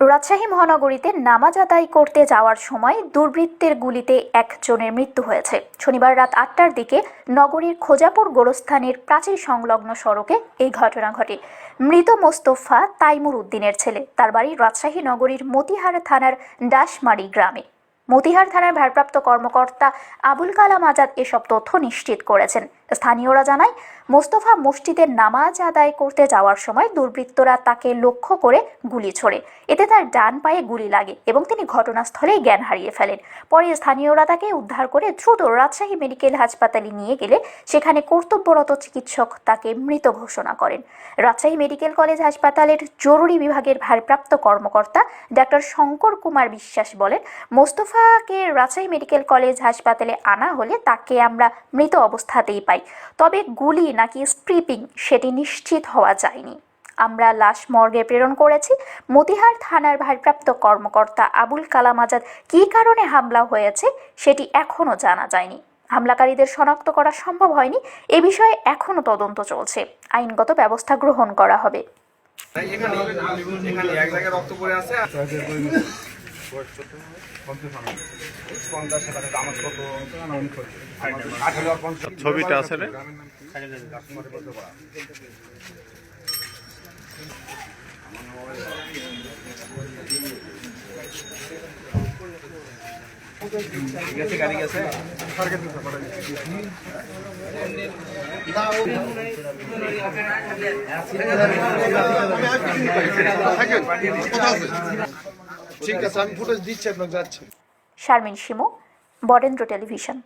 রাজশাহী মহানগরীতে নামাজ আদায় করতে যাওয়ার সময় দুর্বৃত্তের গুলিতে একজনের মৃত্যু হয়েছে। শনিবার রাত ৮টার দিকে নগরীর খোজাপুর গোরস্থানের প্রাচীর সংলগ্ন সড়কে এই ঘটনা ঘটে। মৃত মোস্তফা তাইমুর উদ্দিনের ছেলে। তার বাড়ি রাজশাহী নগরীর মতিহার থানার ডাশমারি গ্রামে। মতিহার থানার ভারপ্রাপ্ত কর্মকর্তা আবুল কালাম আজাদ এসব তথ্য নিশ্চিত করেছেন। স্থানীয়রা জানায়, মোস্তফা মসজিদে নামাজ আদায় করতে যাওয়ার সময় দুর্বৃত্তরা তাকে লক্ষ্য করে গুলি ছোড়ে। এতে তার ডান পায়ে গুলি লাগে এবং তিনি ঘটনাস্থলেই জ্ঞান হারিয়ে ফেলেন। পরে স্থানীয়রা তাকে উদ্ধার করে দ্রুত রাজশাহী মেডিকেল হাসপাতালে নিয়ে গেলে সেখানে কর্তব্যরত চিকিৎসক তাকে মৃত ঘোষণা করেন। রাজশাহী মেডিকেল কলেজ হাসপাতালের জরুরি বিভাগের ভারপ্রাপ্ত কর্মকর্তা ডাক্তার শঙ্কর কুমার বিশ্বাস বলেন, মোস্তফাকে রাজশাহী মেডিকেল কলেজ হাসপাতালে আনা হলে তাকে আমরা মৃত অবস্থাতেই পাই, তবে গুলি নাকি স্ট্রিপিং সেটি নিশ্চিত হওয়া যায়নি। আমরা লাশ মর্গে প্রেরণ করেছি। মতিহার থানার ভারপ্রাপ্ত কর্মকর্তা আবুল কালাম আজাদ কী কারণে হামলা হয়েছে সেটি এখনও জানা যায়নি। হামলাকারীদের শনাক্ত করা সম্ভব হয়নি। এ বিষয়ে এখনও তদন্ত চলছে। আইনগত ব্যবস্থা গ্রহণ করা হবে। ছবিটা আছে রে গাড়ি গেছে ঠিক আছে, আমি ফুটেজ দিচ্ছি, আপনার যাচ্ছি। শারমিন শিমু, বরেন্দ্র টেলিভিশন।